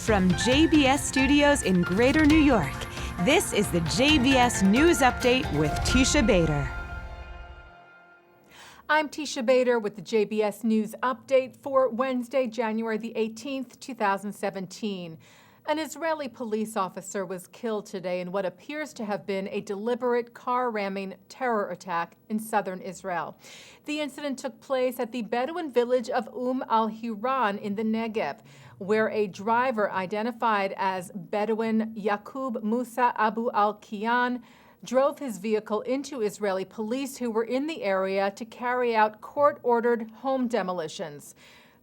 From JBS Studios in Greater New York, this is the JBS News Update with Teisha Bader. I'm Teisha Bader with the JBS News Update for Wednesday, January the 18th, 2017. An Israeli police officer was killed today in what appears to have been a deliberate car-ramming terror attack in southern Israel. The incident took place at the Bedouin village of al-Hiran in the Negev, where a driver identified as Bedouin Yaqub Musa Abu al-Kiyan drove his vehicle into Israeli police who were in the area to carry out court-ordered home demolitions.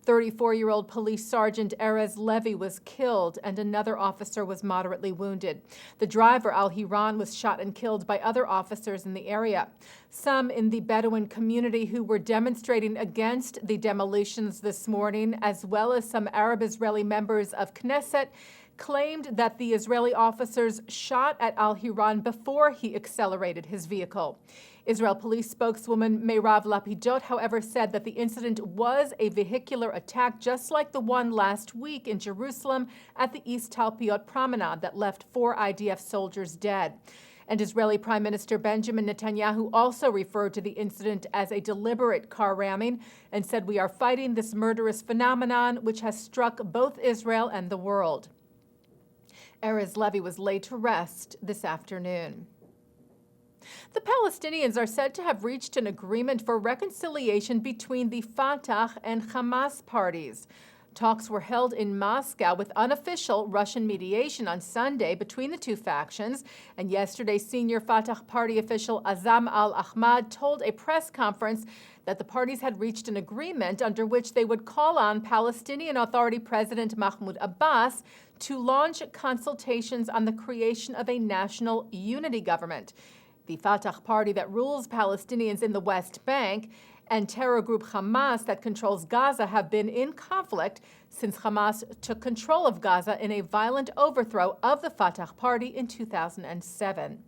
34-year-old police sergeant Erez Levy was killed and another officer was moderately wounded. The driver, al-Hiran, was shot and killed by other officers in the area. Some in the Bedouin community who were demonstrating against the demolitions this morning, as well as some Arab-Israeli members of Knesset, claimed that the Israeli officers shot at al-Hiran before he accelerated his vehicle. Israel police spokeswoman Meirav Lapidot, however, said that the incident was a vehicular attack just like the one last week in Jerusalem at the East Talpiot promenade that left 4 IDF soldiers dead. And Israeli Prime Minister Benjamin Netanyahu also referred to the incident as a deliberate car ramming and said, "We are fighting this murderous phenomenon which has struck both Israel and the world." Erez Levy was laid to rest this afternoon. The Palestinians are said to have reached an agreement for reconciliation between the Fatah and Hamas parties. Talks were held in Moscow with unofficial Russian mediation on Sunday between the two factions, and yesterday senior Fatah party official Azam al-Ahmad told a press conference that the parties had reached an agreement under which they would call on Palestinian Authority President Mahmoud Abbas to launch consultations on the creation of a national unity government. The Fatah party that rules Palestinians in the West Bank and terror group Hamas that controls Gaza have been in conflict since Hamas took control of Gaza in a violent overthrow of the Fatah party in 2007.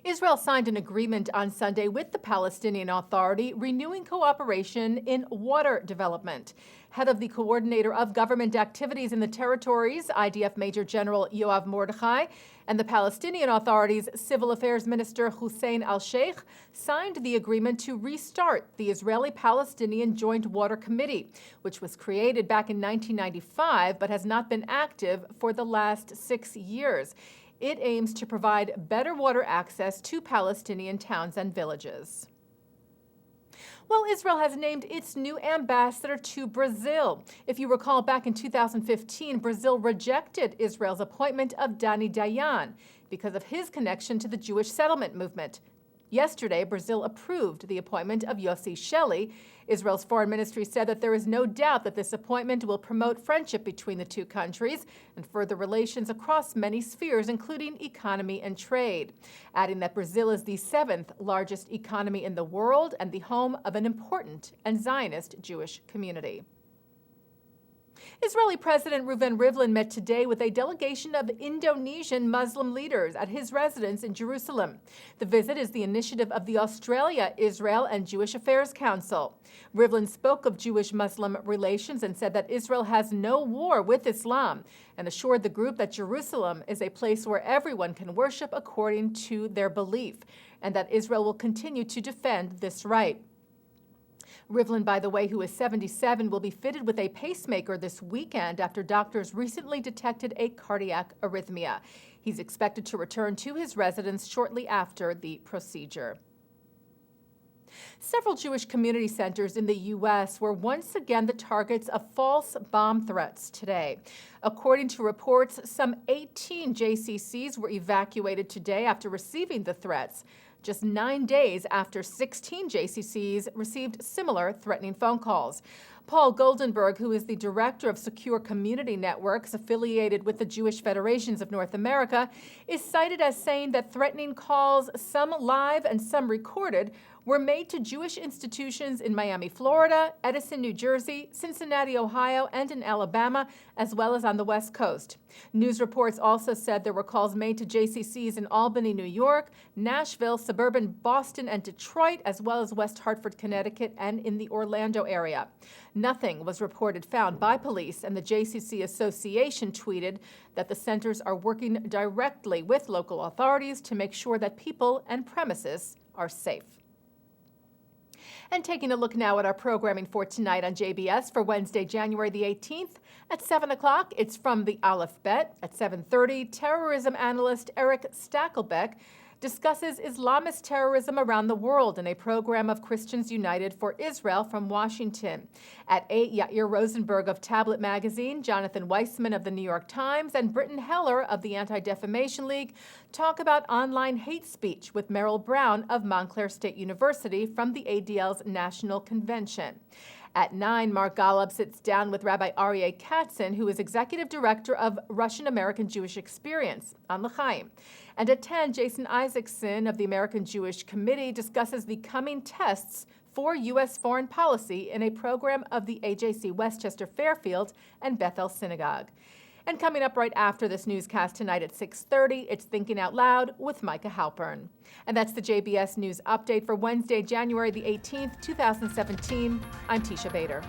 Israel signed an agreement on Sunday with the Palestinian Authority renewing cooperation in water development. Head of the Coordinator of Government Activities in the Territories, IDF Major General Yoav Mordechai, and the Palestinian Authority's Civil Affairs Minister Hussein al-Sheikh signed the agreement to restart the Israeli-Palestinian Joint Water Committee, which was created back in 1995 but has not been active for the last 6 years. It aims to provide better water access to Palestinian towns and villages. Well, Israel has named its new ambassador to Brazil. If you recall, back in 2015, Brazil rejected Israel's appointment of Dani Dayan because of his connection to the Jewish settlement movement. Yesterday, Brazil approved the appointment of Yossi Shelley. Israel's foreign ministry said that there is no doubt that this appointment will promote friendship between the two countries and further relations across many spheres, including economy and trade, adding that Brazil is the 7th largest economy in the world and the home of an important and Zionist Jewish community. Israeli President Reuven Rivlin met today with a delegation of Indonesian Muslim leaders at his residence in Jerusalem. The visit is the initiative of the Australia, Israel, and Jewish Affairs Council. Rivlin spoke of Jewish-Muslim relations and said that Israel has no war with Islam and assured the group that Jerusalem is a place where everyone can worship according to their belief and that Israel will continue to defend this right. Rivlin, by the way, who is 77, will be fitted with a pacemaker this weekend after doctors recently detected a cardiac arrhythmia. He's expected to return to his residence shortly after the procedure. Several Jewish community centers in the U.S. were once again the targets of false bomb threats today. According to reports, some 18 JCCs were evacuated today after receiving the threats, just 9 days after 16 JCCs received similar threatening phone calls. Paul Goldenberg, who is the director of Secure Community Networks affiliated with the Jewish Federations of North America, is cited as saying that threatening calls, some live and some recorded, were made to Jewish institutions in Miami, Florida, Edison, New Jersey, Cincinnati, Ohio, and in Alabama, as well as on the West Coast. News reports also said there were calls made to JCCs in Albany, New York, Nashville, suburban Boston, and Detroit, as well as West Hartford, Connecticut, and in the Orlando area. Nothing was reported found by police, and the JCC Association tweeted that the centers are working directly with local authorities to make sure that people and premises are safe. And taking a look now at our programming for tonight on JBS for Wednesday, January the 18th. At 7 o'clock, it's From the Aleph Bet. At 7:30, terrorism analyst Eric Stackelbeck discusses Islamist terrorism around the world in a program of Christians United for Israel from Washington. At 8, Yair Rosenberg of Tablet Magazine, Jonathan Weissman of the New York Times, and Britton Heller of the Anti-Defamation League talk about online hate speech with Merrill Brown of Montclair State University from the ADL's National Convention. At 9, Mark Golub sits down with Rabbi Aryeh Katzen, who is Executive Director of Russian-American Jewish Experience on L'chaim. And at 10, Jason Isaacson of the American Jewish Committee discusses the coming tests for U.S. foreign policy in a program of the AJC Westchester Fairfield and Bethel Synagogue. And coming up right after this newscast tonight at 6:30, it's Thinking Out Loud with Micah Halpern. And that's the JBS News Update for Wednesday, January the 18th, 2017. I'm Teisha Bader.